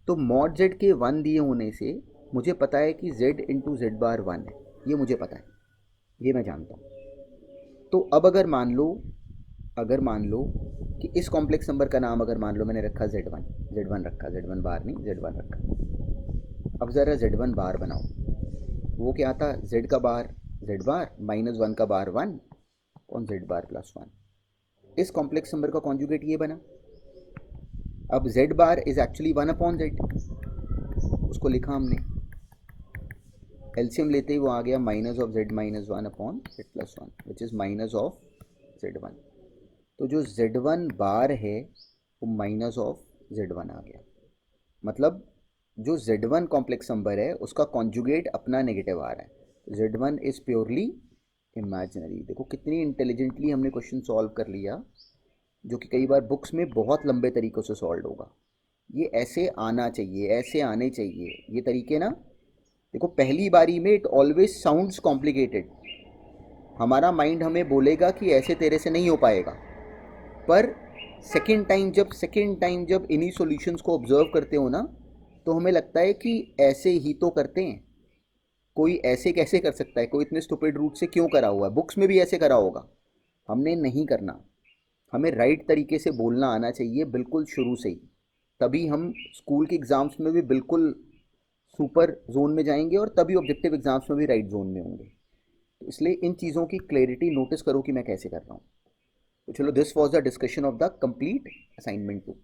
तो मॉड जेड के 1 दिए होने से मुझे पता है कि z इंटू जेड बार 1 है, ये मुझे पता है, ये मैं जानता हूँ। तो अब अगर मान लो कि इस कॉम्प्लेक्स नंबर का नाम अगर मान लो मैंने रखा z1 रखा, z1 बार नहीं, z1 रखा। अब ज़रा z1 बार बनाओ, वो क्या था? z का बार z बार माइनस 1 का बार 1 और z बार प्लस 1। इस कॉम्प्लेक्स नंबर का कॉन्जुगेट ये बना। अब z bar is actually 1 upon z, उसको लिखा हमने, एलसीएम लेते ही वो आ गया minus of z minus 1 upon z plus 1, which is minus of z1। तो जो z1 बार है वो माइनस ऑफ z1 आ गया। मतलब जो z1 कॉम्प्लेक्स नंबर है उसका कॉन्जुगेट अपना नेगेटिव आ रहा है। z1 is purely imaginary. देखो कितनी इंटेलिजेंटली हमने क्वेश्चन सॉल्व कर लिया, जो कि कई बार बुक्स में बहुत लंबे तरीक़ों से सॉल्व होगा। ये ऐसे आना चाहिए, ऐसे आने चाहिए ये तरीके ना। देखो पहली बारी में इट ऑलवेज साउंड्स कॉम्प्लिकेटेड, हमारा माइंड हमें बोलेगा कि ऐसे तेरे से नहीं हो पाएगा, पर सेकेंड टाइम जब इन्हीं सॉल्यूशंस को ऑब्जर्व करते हो ना, तो हमें लगता है कि ऐसे ही तो करते हैं, कोई ऐसे कैसे कर सकता है, कोई इतने स्टूपिड रूट से क्यों करा हुआ है, बुक्स में भी ऐसे करा होगा। हमने नहीं करना, हमें राइट तरीके से बोलना आना चाहिए बिल्कुल शुरू से ही, तभी हम स्कूल के एग्ज़ाम्स में भी बिल्कुल सुपर जोन में जाएंगे और तभी ऑब्जेक्टिव एग्जाम्स में भी राइट जोन में होंगे। तो इसलिए इन चीज़ों की क्लैरिटी नोटिस करो कि मैं कैसे कर रहा हूँ। तो चलो, this was the discussion of the complete assignment 2।